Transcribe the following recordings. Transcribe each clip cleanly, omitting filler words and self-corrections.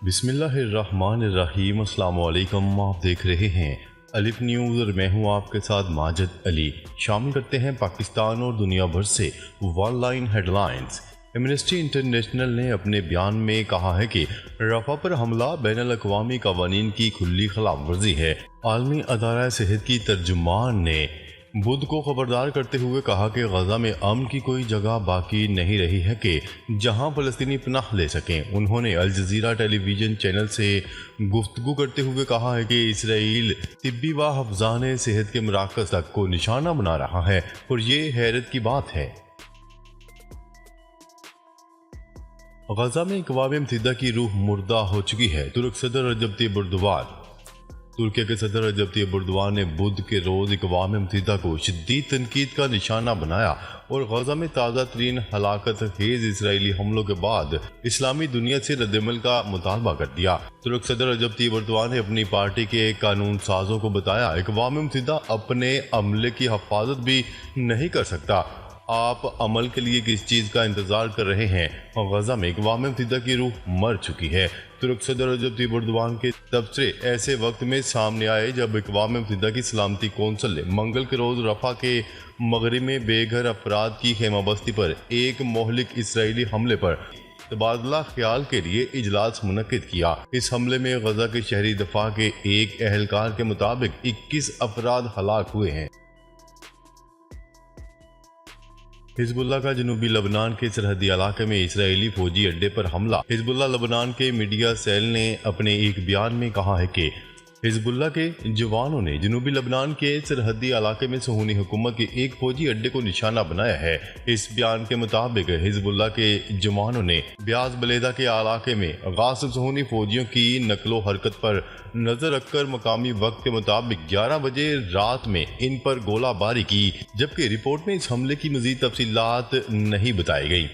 बिस्मिल्लाहिर्रहमानिर्रहीम। अस्सलाम वालेकुम। आप देख रहे हैं अलिफ न्यूज़ और मैं हूं आपके साथ माजिद अली। शामिल करते हैं पाकिस्तान और दुनिया भर से one line headlines. Amnesty international ने अपने बयान में कहा है कि रफ़ा पर हमला बैनुल अक़वामी क़वानीन की खुली खिलाफ वर्जी है। आलमी अदारा सेहत की तर्जुमान ने बुध को खबरदार करते हुए कहा कि गजा में अमन की कोई जगह बाकी नहीं रही है कि जहां फ़लस्तीनी पनाह ले सकें। उन्होंने अल जज़ीरा टेलीविज़न चैनल से गुफ्तगू करते हुए कहा है कि इसराइल तिब्बी व हफ्ज़ान सेहत के मराकज़ तक को निशाना बना रहा है और ये हैरत की बात है। गजा में अक़वाम मुत्तहिदा की रूह मुर्दा हो चुकी है। तुर्क सदर रजब तय्यिब एर्दोगान तुर्की के सदर रजब तय्यिब एर्दोगान ने बुध के रोज़ अक़वाम मुत्तहिदा को शदीद तनकीद का निशाना बनाया और गजा में ताज़ा तरीन हलाकत खेज़ इसराइली हमलों के बाद इस्लामी दुनिया से रद्दअमल का मुतालबा कर दिया। तुर्क सदर रजब तय्यिब एर्दोगान ने अपनी पार्टी के कानून साजों को बताया, अक़वाम मुत्तहिदा अपने अमले की हिफाजत भी नहीं कर सकता। आप अमल के लिए किस चीज़ का इंतज़ार कर रहे हैं? गजा में अक़वाम मुत्तहिदा की रूह मर चुकी है। तुर्क सदर रजब तय्यिब एर्दोगान के तबसरे ऐसे वक्त में सामने आए जब अक़वाम मुत्तहिदा की सलामती कौंसिल ने मंगल के रोज़ रफ़ा के मगरिब में बेघर अफराद की खेमाबस्ती पर एक मोहलिक इसराइली हमले पर तबादला ख्याल के लिए इजलास मुनक्किद किया। इस हमले में गजा के शहरी दफा के एक अहलकार के मुताबिक 21 अफराद हलाक हुए हैं। हिजबुल्लाह का जनूबी लबनान के सरहदी इलाके में इसराइली फौजी अड्डे पर हमला। हिजबुल्लाह लबनान के मीडिया सेल ने अपने एक बयान में कहा है कि हिजबुल्लाह के जवानों ने जनूबी लबनान के सरहदी इलाके में सुहूनी हुकूमत के एक फौजी अड्डे को निशाना बनाया है। इस बयान के मुताबिक हिजबुल्लाह के जवानों ने ब्याज बलेदा के इलाके में गासिब सुहूनी फौजियों की नकलो हरकत पर नजर रखकर मकामी वक्त के मुताबिक 11 बजे रात में इन पर गोलाबारी की, जबकि रिपोर्ट में इस हमले की मजीद तफसीलात नहीं बताई गई।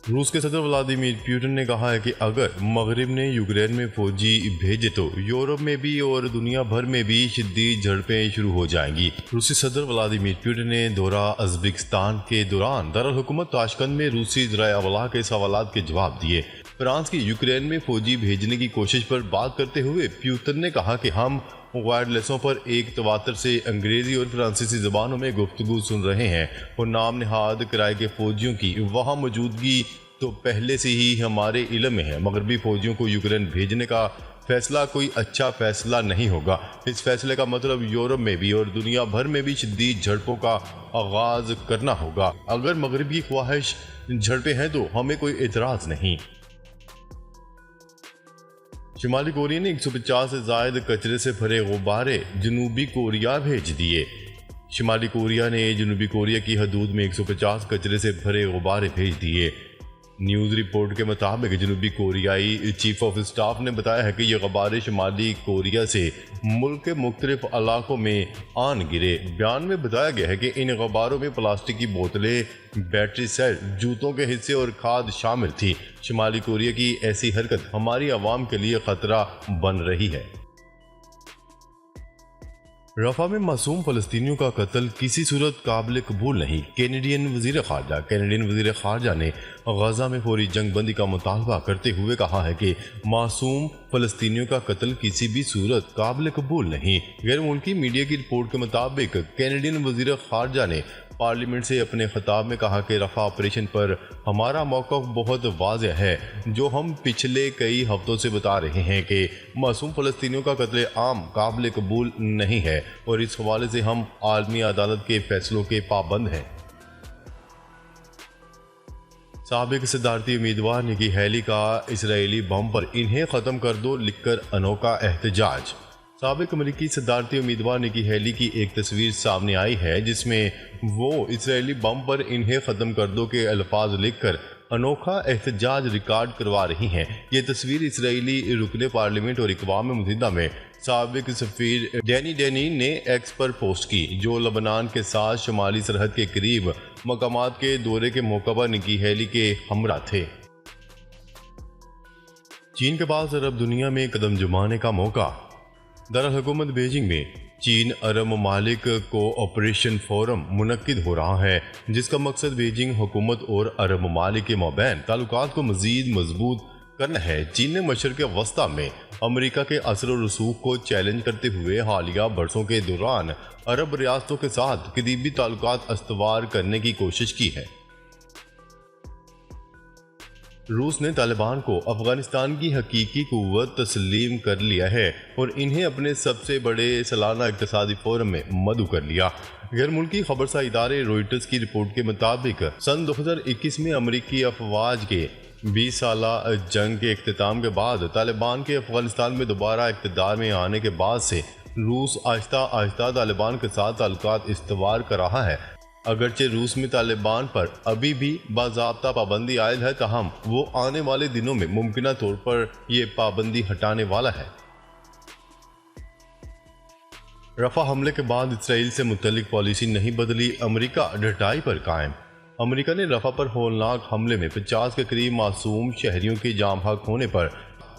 रूस के सदर व्लादिमीर पुतिन ने कहा है कि अगर मगरिब ने यूक्रेन में फौजी भेजे तो यूरोप में भी और दुनिया भर में भी शदीद झड़पें शुरू हो जाएंगी। रूसी सदर व्लादिमीर पुतिन ने दौरा उज़्बेकिस्तान के दौरान दारुल हुकूमत ताशकंद में रूसी ज़राए अबलाग के सवालात के जवाब दिए। फ्रांस की यूक्रेन में फौजी भेजने की कोशिश पर बात करते हुए पुतिन ने कहा कि हम वायरलेसों पर एक तवातर से अंग्रेजी और फ्रांसीसी ज़बानों में गुफ्तगू सुन रहे हैं और नाम नहाद किराए के फौजियों की वहाँ मौजूदगी तो पहले से ही हमारे इल्म में है। मगरबी फौजियों को यूक्रेन भेजने का फैसला कोई अच्छा फैसला नहीं होगा। इस फैसले का मतलब यूरोप में भी और दुनिया भर में भी शदीद झड़पों का आगाज करना होगा। अगर मगरबी ख्वाहिश झड़पें हैं तो हमें कोई एतराज़ नहीं। शुमाली कोरिया ने 150 से ज़ायद कचरे से भरे गुब्बारे जनूबी कोरिया भेज दिए। शुमाली कोरिया ने जनूबी कोरिया की हदूद में 150 कचरे से भरे गुब्बारे भेज दिए। न्यूज़ रिपोर्ट के मुताबिक जनूबी कोरियाई चीफ ऑफ स्टाफ ने बताया है कि ये गुब्बारे शुमाली कोरिया से मुल्क के मुख्तलिफ इलाकों में आन गिरे। बयान में बताया गया है कि इन गुब्बारों में प्लास्टिक की बोतलें, बैटरी सेट, जूतों के हिस्से और खाद शामिल थी। शुमाली कोरिया की ऐसी हरकत हमारी आवाम के लिए खतरा बन रही है। रफ़ा में मासूम फ़लस्तीनियों का कत्ल किसी सूरत काबिल कबूल नहीं। कैनेडियन वज़ीर ख़ारजा ने गजा में फौरी जंग बंदी का मुतालबा करते हुए कहा है कि मासूम फ़लस्तीनियों का कत्ल किसी भी सूरत काबिल कबूल नहीं। गैर मुल्की मीडिया की रिपोर्ट के मुताबिक कैनेडियन वज़ीर ख़ारजा ने पार्लियामेंट से अपने खिताब में कहा कि रफ़ा ऑपरेशन पर हमारा मौक़िफ़ बहुत वाज़ेह है, जो हम पिछले कई हफ्तों से बता रहे हैं कि मासूम फ़लस्तीनियों का कत्ल आम काबिल कबूल नहीं है और इस हवाले से हम आलमी अदालत के फैसलों के पाबंद हैं। साबिक सदारती उम्मीदवार निकी हैली का इसराइली बम पर इन्हें ख़त्म कर दो लिखकर अनोखा एहतजाज। साबिक अमरीकी सदारती उम्मीदवार निकी हैली की एक तस्वीर सामने आई है जिसमें वो इसराइली बम पर इन्हें ख़त्म कर दो के अल्फाज लिखकर अनोखा एहतजाज रिकॉर्ड करवा रही हैं। ये तस्वीर इसराइली रुकने पार्लियामेंट और अक़वाम मुत्तहिदा में साबिक सफ़ीर डैनी ने एक्स पर पोस्ट की, जो लबनान के साथ शुमाली सरहद के करीब मकामात के दौरे के मौका पर निकी हैली के हमरा थे। चीन के पास अरब दुनिया में कदम जमाने का मौका। दारुल हुकूमत बीजिंग में चीन अरब ममालिक कोऑपरेशन फोरम मुनक्किद हो रहा है, जिसका मकसद बीजिंग हुकूमत और अरब ममालिक के माबैन ताल्लुकात को मजीद मजबूत करना है। चीन ने मशरक़ वस्ता में अमेरिका के असर और रसूख को चैलेंज करते हुए हालिया बरसों के दौरान अरब रियासतों के साथ करीबी ताल्लुकात अस्तवार करने की कोशिश की है। रूस ने तालिबान को अफगानिस्तान की हकीकी कुव्वत तस्लीम कर लिया है और इन्हें अपने सबसे बड़े सालाना इक़्तिसादी फोरम में मदऊ कर लिया। गैर मुल्की खबरसार इदारे रॉयटर्स की रिपोर्ट के मुताबिक सन 2021 में अमरीकी अफवाज के 20 साला जंग के इख्तिताम के बाद तालिबान के अफगानिस्तान में दोबारा इक़्तिदार में आने के बाद से रूस आहिस्ता आहिस्ता तालिबान के साथ ताल्लुकात इस्तवार कर रहा है। अगरचे रूस में तालिबान पर अभी भी बाज़ाब्ता पाबंदी आयद है, ताहम वो आने वाले दिनों में मुमकिन तौर पर यह पाबंदी हटाने वाला है। रफा हमले के बाद इसराइल से मुतल्लिक पॉलिसी नहीं बदली, अमेरिका डटाई पर कायम। अमेरिका ने रफा पर होलनाक हमले में 50 के करीब मासूम शहरियों के जाम हक होने पर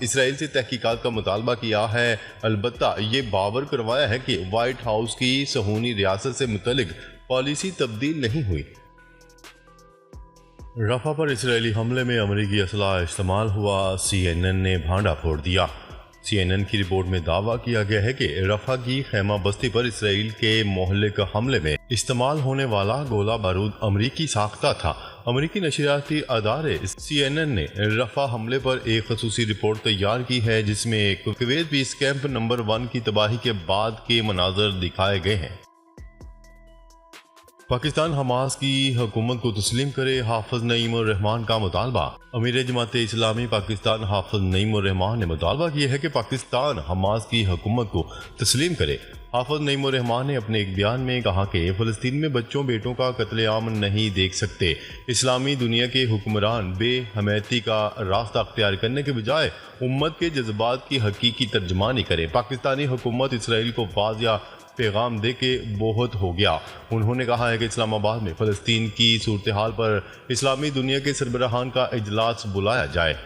इसराइल से तहकीकात का मुतालबा किया है। अलबत्ता ये बावर करवाया है कि व्हाइट हाउस की सहूनी रियासत से मुतल्लिक पॉलिसी तब्दील नहीं हुई। रफा पर इसराइली हमले में अमरीकी असला इस्तेमाल हुआ, CNN ने भांडा फोड़ दिया। CNN की रिपोर्ट में दावा किया गया है कि रफा की खैमा बस्ती पर इसराइल के मोहल्लिक हमले में इस्तेमाल होने वाला गोला बारूद अमरीकी साख्ता था। अमरीकी नशरियाती अदारे CNN ने रफा हमले पर एक खसूसी रिपोर्ट तैयार की है, जिसमें कुवैत पीस कैंप नंबर 1 की तबाही के बाद के मनाजर दिखाए गए हैं। पाकिस्तान हमास की हुकूमत को तस्लीम करे, हाफिज नईम उर रहमान का मुतालबा। अमीर जमात इस्लामी पाकिस्तान हाफिज नईम उर रहमान ने मुतालबा किया है कि पाकिस्तान हमास की हुकूमत को तस्लीम करे। हाफिज नईम उर रहमान ने अपने एक बयान में कहा कि फ़लस्तीन में बच्चों बेटों का कत्लेआम नहीं देख सकते। इस्लामी दुनिया के हुक्मरान बेहमैती का रास्ता अख्तियार करने के बजाय उम्मत के जज्बात की हकीकी तर्जमानी करें। पाकिस्तानी हुकूमत इसराइल को वाज़िया पैगाम दे के बहुत हो गया। उन्होंने कहा है कि इस्लामाबाद में फ़लस्तीन की सूरत हाल पर इस्लामी दुनिया के सरबराहान का इजलास बुलाया जाए।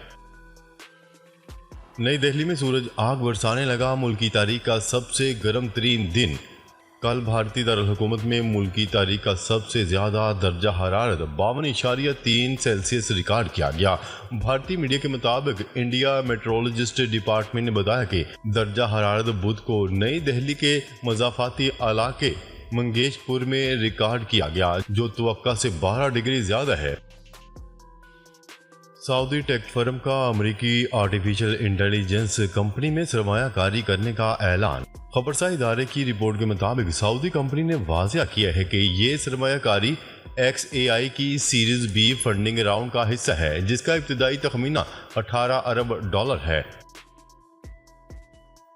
नई दिल्ली में सूरज आग बरसाने लगा, मुल्की तारीख का सबसे गर्म तरीन दिन। कल भारतीय दारुल हुकूमत में मुल्की तारीख का सबसे ज़्यादा दर्जा हरारत 52.3 सेल्सियस रिकॉर्ड किया गया। भारतीय मीडिया के मुताबिक इंडिया मेट्रोलॉजिस्ट डिपार्टमेंट ने बताया कि दर्जा हरारत बुध को नई दिल्ली के मज़ाफ़ाती इलाके मंगेशपुर में रिकॉर्ड किया गया, जो तवक्का से 12 डिग्री ज़्यादा है। सऊदी टेक फर्म का अमेरिकी आर्टिफिशियल इंटेलिजेंस कंपनी में सरमायाकारी करने का ऐलान। खबरसार इदारे की रिपोर्ट के मुताबिक सऊदी कंपनी ने वाज़िया किया है कि ये सरमायाकारी XAI की सीरीज B फंडिंग राउंड का हिस्सा है, जिसका इब्तिदाई तखमीना $18 अरब है।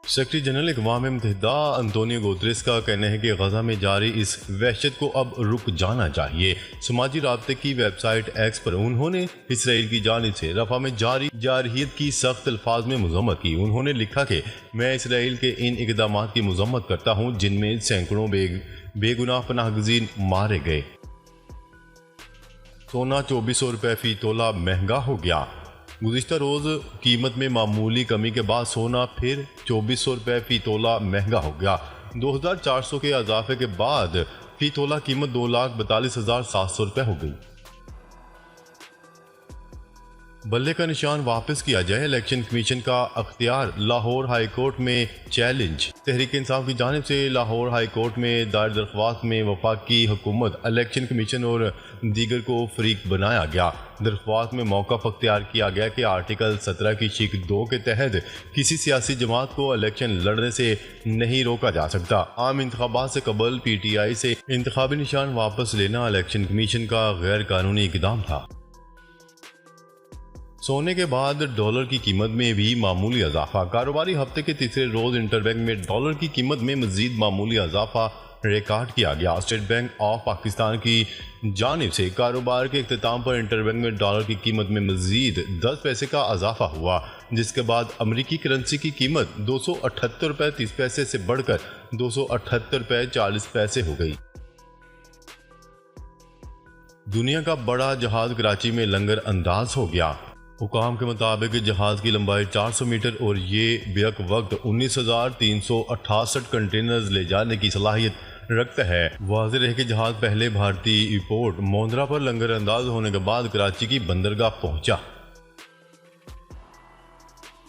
सेक्रेटरी जनरल अक़वाम मुत्तहिदा अंतोनियो गुतेरेस का कहना है कि गजा में जारी इस वहशत को अब रुक जाना चाहिए। समाजी राब्ते की वेबसाइट X पर उन्होंने इसराइल की जानिब से रफा में जारी जारहियत की सख्त अल्फाज में मज़म्मत की। उन्होंने लिखा कि मैं इसराइल के इन इक़दामात की मज़म्मत करता हूँ, जिनमें सैकड़ों बेगुनाह पनाहगज़ीन मारे गए। सोना 2400 रुपये फ़ी तोला महंगा हो गया। गुज़िश्ता रोज़ कीमत में मामूली कमी के बाद सोना फिर 2400 रुपये फ़ी तोला महंगा हो गया। 2400 के इजाफे के बाद फ़ी तोला कीमत 2,42,700 रुपये हो गई। बल्ले का निशान वापस किया जाए, इलेक्शन कमीशन का अख्तियार। लाहौर हाई कोर्ट में चैलेंज। तहरीक इंसाफ की जानिब से लाहौर हाई कोर्ट में दायर दरख्वास्त में वफाकी हुकूमत, इलेक्शन कमीशन और दीगर को फरीक बनाया गया। दरख्वास्त में मौक़िफ़ अख्तियार किया गया कि आर्टिकल 17 की शिक 2 के तहत किसी सियासी जमात को इलेक्शन लड़ने से नहीं रोका जा सकता। आम इंतखाबात से कबल PTI से इंतखाबी निशान वापस लेना इलेक्शन कमीशन का गैर कानूनी इक़दाम था। सोने के बाद डॉलर की कीमत में भी मामूली इजाफा। कारोबारी हफ्ते के तीसरे रोज इंटरबैंक में डॉलर की कीमत में मजीद मामूली इजाफा रिकॉर्ड किया गया। स्टेट बैंक ऑफ पाकिस्तान की जानिब से कारोबार के इख्तिताम पर इंटरबैंक में डॉलर की कीमत में मजीद 10 पैसे का इजाफा हुआ, जिसके बाद अमरीकी करेंसी की कीमत 278 रुपये 30 पैसे से बढ़कर 278 रुपये 40 पैसे हो गई। दुनिया का बड़ा जहाज कराची में लंगर अंदाज हो गया। हुकाम के मुताबिक जहाज़ की लंबाई 400 मीटर और ये बेक वक्त 19,368 कंटेनर्स ले जाने की सलाहियत रखता है। वाज़ेह है कि जहाज़ पहले भारतीय पोर्ट मोंद्रा पर लंगर अंदाज होने के बाद कराची की बंदरगाह पहुंचा।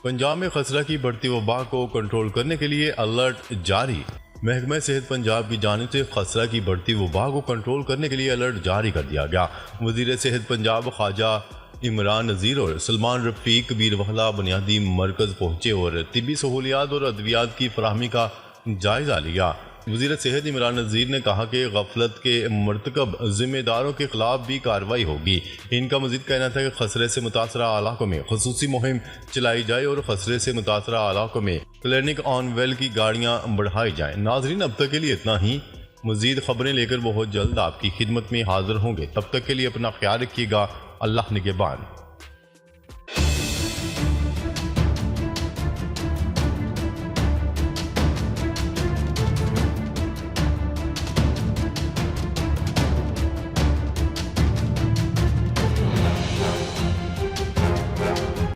पंजाब में खसरा की बढ़ती वबा को कंट्रोल करने के लिए अलर्ट जारी। महकमा सेहत पंजाब की जानिब से खसरा की बढ़ती वबा को कंट्रोल करने के लिए अलर्ट जारी कर दिया गया। वज़ीर सेहत पंजाब ख्वाजा इमरान नज़ीर और सलमान रफ़ीक बीरवाला बुनियादी मरकज़ पहुँचे और तिब्बी सहूलियात और अद्वियात की फराहमी का जायज़ा लिया। वज़ीर सेहत इमरान नज़ीर ने कहा कि गफलत के मरतकब ज़िम्मेदारों के खिलाफ भी कार्रवाई होगी। इनका मज़ीद कहना था कि खसरे से मुतासरा इलाकों में ख़ुसूसी मुहिम चलाई जाए और खसरे से मुतासरा इलाकों में क्लिनिक ऑन वेल की गाड़ियाँ बढ़ाई जाएँ। नाज़रीन, अब तक के लिए इतना ही। मज़ीद खबरें लेकर बहुत जल्द आपकी खिदमत में हाजिर होंगे। तब तक के लिए अपना ख्याल रखिएगा। अल्लाह निगहबान।